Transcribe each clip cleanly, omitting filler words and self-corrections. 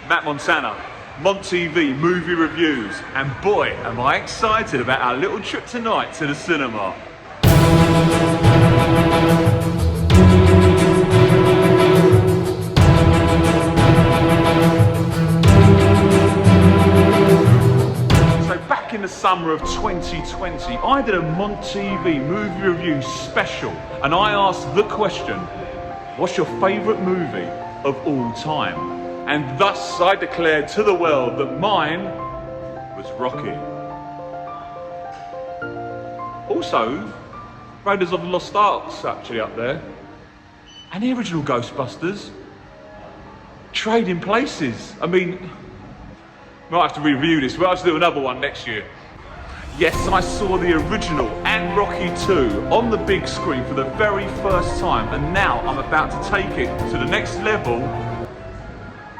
Matt Montana, Mont TV movie reviews, and boy, am I excited about our little trip tonight to the cinema. So back in the summer of 2020, I did a Mont TV movie review special, and I asked the question, what's your favourite movie of all time? And thus I declared to the world that mine was Rocky. Also, Raiders of the Lost Ark's actually up there. And the original Ghostbusters. Trading Places. I mean, might have to review this, we'll have to do another one next year. Yes, I saw the original and Rocky 2 on the big screen for the very first time, and now I'm about to take it to the next level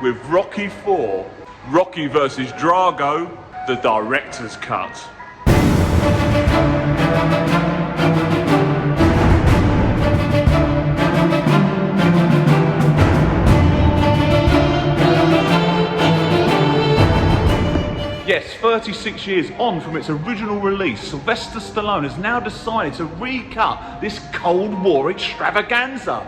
with Rocky 4, Rocky versus Drago, the director's cut. Yes, 36 years on from its original release, Sylvester Stallone has now decided to recut this Cold War extravaganza.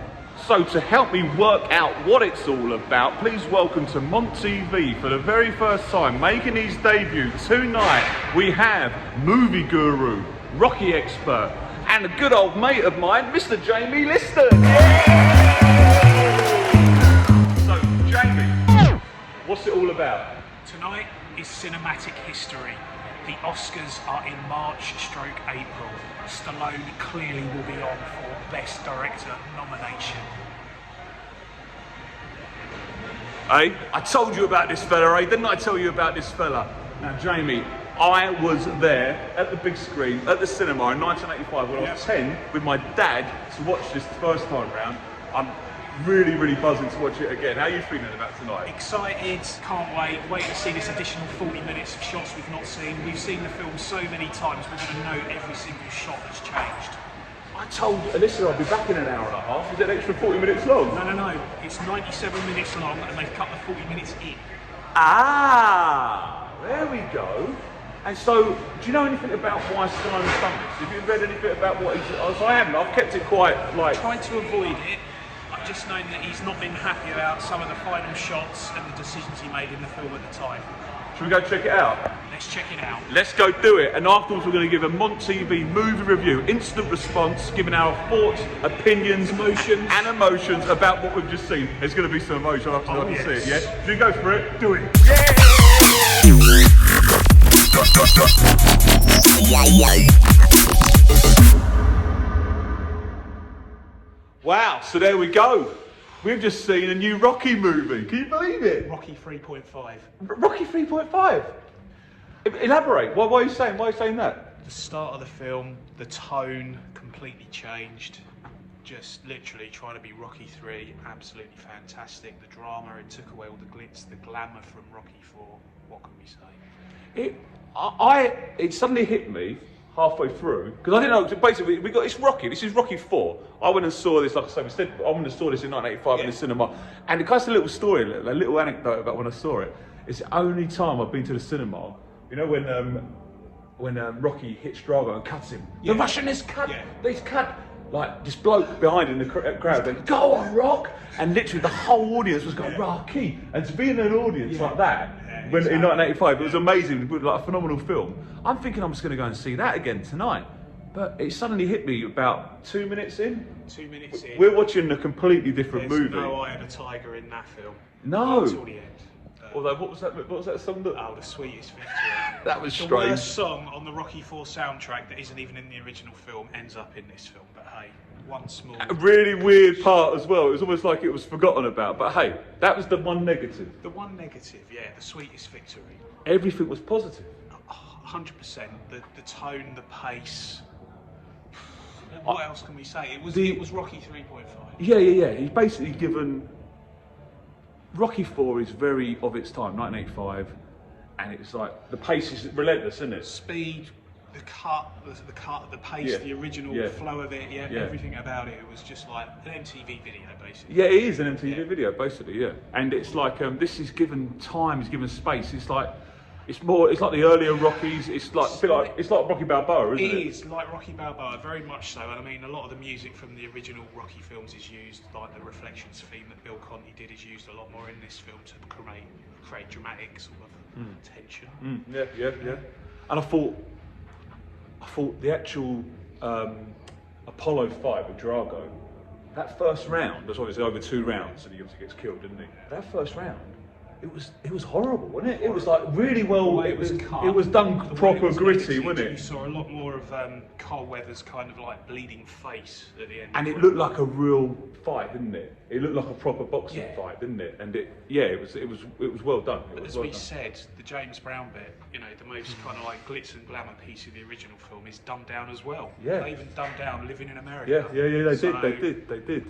So to help me work out what it's all about, please welcome to Mont TV for the very first time, making his debut tonight, we have movie guru, Rocky expert, and a good old mate of mine, Mr. Jamie Liston. So, Jamie, what's it all about? Tonight is cinematic history. The Oscars are in March/April. Stallone clearly will be on for Best Director nomination. Hey, I told you about this fella, eh? Didn't I tell you about this fella? Now, Jamie, I was there at the big screen at the cinema in 1985 when I was 10 with my dad to watch this the first time round. I'm really buzzing to watch it again. How are you feeling about tonight? Excited, can't wait. Waiting to see this additional 40 minutes of shots we've not seen. We've seen the film so many times, we're going to know every single shot that's changed. I told Alyssa I'd be back in an hour and a half. Is it an extra 40 minutes long? No. It's 97 minutes long and they've cut the 40 minutes in. Ah, there we go. And so, do you know anything about why Stallone's done this? Have you read anything about what he's... So I haven't. I've kept it quite, like... Tried to avoid it. I've just known that he's not been happy about some of the final shots and the decisions he made in the film at the time. Should we go check it out? Let's check it out. Let's go do it. And afterwards we're going to give a Mont TV movie review, instant response, giving our thoughts, opinions, emotions about what we've just seen. There's going to be some emotion after I see it, yeah? Should we go for it? Do it. Wow, so there we go. We've just seen a new Rocky movie. Can you believe it? Rocky 3.5. Rocky 3.5? Elaborate. Why are you saying that? The start of the film, the tone completely changed. Just literally trying to be Rocky 3, absolutely fantastic. The drama, it took away all the glitz, the glamour from Rocky 4. What can we say? It suddenly hit me halfway through, because I didn't know, basically it's Rocky, this is Rocky 4. I went and saw this, like I said, I went and saw this in 1985 in the cinema, and it has a little story, a little anecdote about when I saw it. It's the only time I've been to the cinema, you know when Rocky hits Drago and cuts him. The Russian is cut, he's cut, like this bloke behind in the crowd went, "Go on, Rock!" And literally the whole audience was going, "Rocky!" And to be in an audience like that, when in 1985, it was amazing, it was like a phenomenal film. I'm thinking I'm just going to go and see that again tonight. But it suddenly hit me about 2 minutes in. 2 minutes in. We're watching a completely different There's movie. no Eye of the Tiger in that film. No. Until the end. Although, what was that song that... Oh, The Sweetest Victory. That was the strange. worst song on the Rocky 4 soundtrack that isn't even in the original film ends up in this film, but hey, one small... A really weird part as well. It was almost like it was forgotten about. But hey, that was the one negative. The one negative, yeah, The Sweetest Victory. Everything was positive. 100%. The tone, the pace. What else can we say? It was Rocky 3.5. Yeah. He's basically given... Rocky 4 is very of its time, 1985, and it's like, the pace is relentless, isn't it? Speed, the pace, Yeah. the original Yeah. flow of it, Yeah. everything about it. It was just like an MTV video, basically. Yeah, it is an MTV Yeah. video, basically. Yeah, and it's like this is given time, it's given space. It's like it's like the earlier Rockies. It's like a bit like it's like Rocky Balboa, isn't it? It is like Rocky Balboa, very much so. And I mean, a lot of the music from the original Rocky films is used, like the Reflections theme that Bill Conti did is used a lot more in this film to create dramatic sort of tension. Yeah. And I thought the actual Apollo fight with Drago, that first round, that's obviously over 2 rounds, and he obviously gets killed, didn't he? That first round, it was horrible, wasn't it? It was like really well. It was done proper gritty, wasn't it? You saw a lot more of Carl Weathers' kind of like bleeding face at the end. And it looked like a real fight, didn't it? It looked like a proper boxing Yeah. fight, didn't it? And it was well done. It was As well we done. said, the James Brown bit, the most kind of like glitz and glamour piece of the original film is dumbed down as well. Yeah. They even dumbed down Living in America. Yeah. So- They did.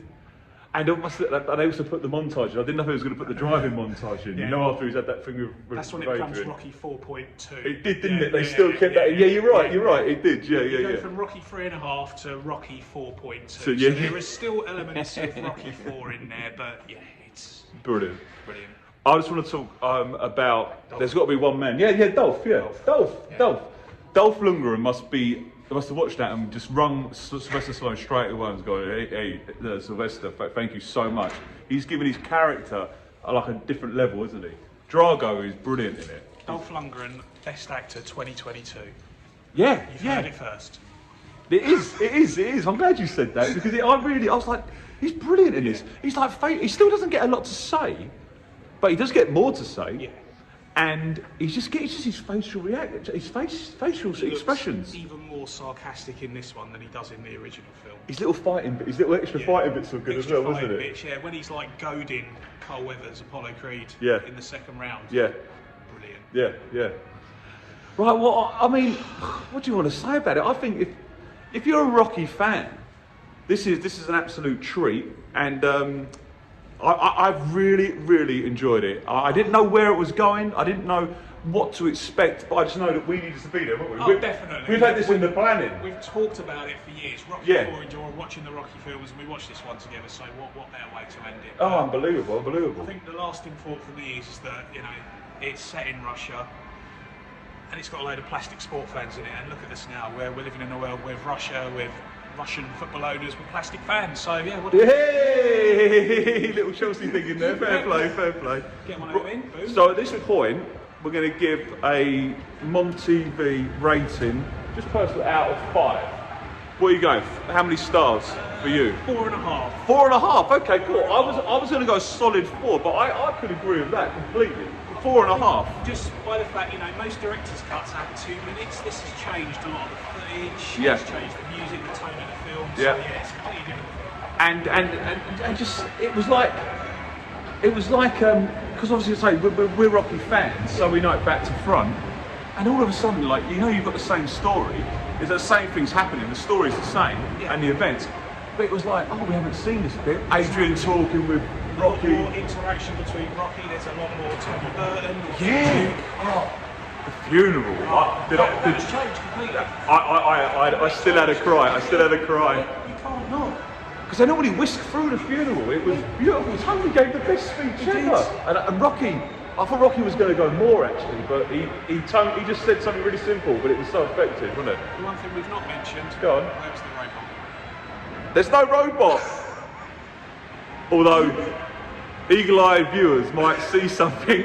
And it must, and they also put the montage in. I didn't know if he was going to put the driving montage in. Yeah. You know, after he's had that thing with That's when it becomes Rocky 4.2. It did, didn't it? They still kept that. Yeah, you're right. You're right. It did. You go Yeah. from Rocky 3.5 to Rocky 4.2. So, So, yeah. there is still elements of Rocky 4 in there, but yeah, it's Brilliant. brilliant. I just want to talk about. There's got to be one man. Yeah, Dolph. Yeah, Dolph. Dolph Lundgren must have watched that and just rung Sylvester Stallone straight away and gone, hey, Sylvester, thank you so much. He's given his character like a different level, isn't he? Drago is brilliant in it. Dolph Lundgren, Best Actor 2022. Yeah, You've heard it first. It is. I'm glad you said that because I was like, he's brilliant in this. He's like, he still doesn't get a lot to say, but he does get more to say. Yeah. And it's just his facial reaction, his facial He looks expressions. even more sarcastic in this one than he does in the original film. His little extra fighting bits were good Extra as well, wasn't fighting it? bits, yeah, when he's like goading Carl Weathers, Apollo Creed, Yeah. in the second round. Yeah, Brilliant. yeah. Right, well, I mean, what do you want to say about it? I think if you're a Rocky fan, this is an absolute treat, and I've really enjoyed it. I didn't know where it was going. I didn't know what to expect, but I just know that we needed to be there, haven't we? Oh, definitely. We've had this in the planning. We've talked about it for years. Rocky Yeah. 4 enjoy watching the Rocky films, and we watched this one together. So what better way to end it? Oh, unbelievable. I think the lasting thought for me is that it's set in Russia, and it's got a load of plastic sport fans in it. And look at us now, where we're living in a world with Russia, with Russian football owners, with plastic fans. So yeah, Hey, little Chelsea thing in there. Fair play. Get one over in. Boom. So at this point, we're going to give a Mont TV rating, just personally, out of 5. What are you going? How many stars for you? 4.5. 4.5. Okay, cool. I was going to go a solid 4, but I could agree with that completely. 4.5. Just by the fact, most director's cuts have 2 minutes. This has changed a lot of the footage. Yeah. It's changed the music, the tone of the film. Yeah. So yeah, it's completely different. And just it was like because obviously we're Rocky fans, so we know it back to front, and all of a sudden you've got the same story, is that same thing's happening, the story's the same, and the events, but it was like, oh, we haven't seen this bit. Adrian talking with A lot Rocky. more interaction between Rocky. There's a lot more Tony Burton. Yeah. Oh, the funeral. That's changed completely. I still had a cry. You can't not. Because they normally whisk through the funeral. It was beautiful. Tony gave the best speech ever. And Rocky, I thought Rocky was going to go more actually, but he just said something really simple, but it was so effective, wasn't it? The one thing we've not mentioned. Go on. Where's the robot? There's no robot. Although eagle-eyed viewers might see something.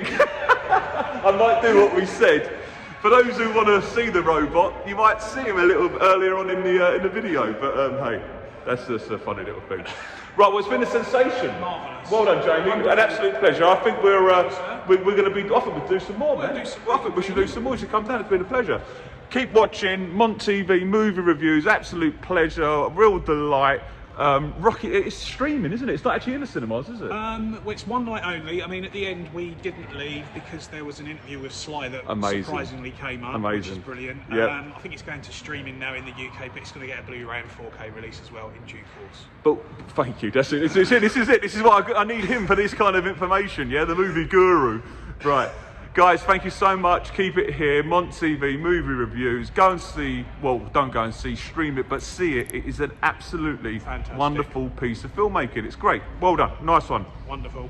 I might do what we said. For those who want to see the robot, you might see him a little earlier on in the video. But hey, that's just a funny little thing. Right, well, it's been a sensation. Marvellous. Well done, Jamie. An absolute pleasure. I think we're going to be. I think we'll do some more, man. do some I think we should do some more. You should come down. It's been a pleasure. Keep watching Mont TV movie reviews. Absolute pleasure. Real delight. Rocky, it's streaming, isn't it? It's not actually in the cinemas, is it? Well, it's one night only. I mean, at the end, we didn't leave because there was an interview with Sly that Amazing. surprisingly came up, which is brilliant. Yep. I think it's going to streaming now in the UK, but it's going to get a Blu-ray and 4K release as well in due course. But thank you. That's it. This is it. This is what I need him for this kind of information. Yeah, the movie guru. Right. Guys, thank you so much. Keep it here. Mont TV, movie reviews. Go and see, well, don't go and see, stream it, but see it. It is an absolutely Fantastic. wonderful piece of filmmaking. It's great. Well done. Nice one. Wonderful.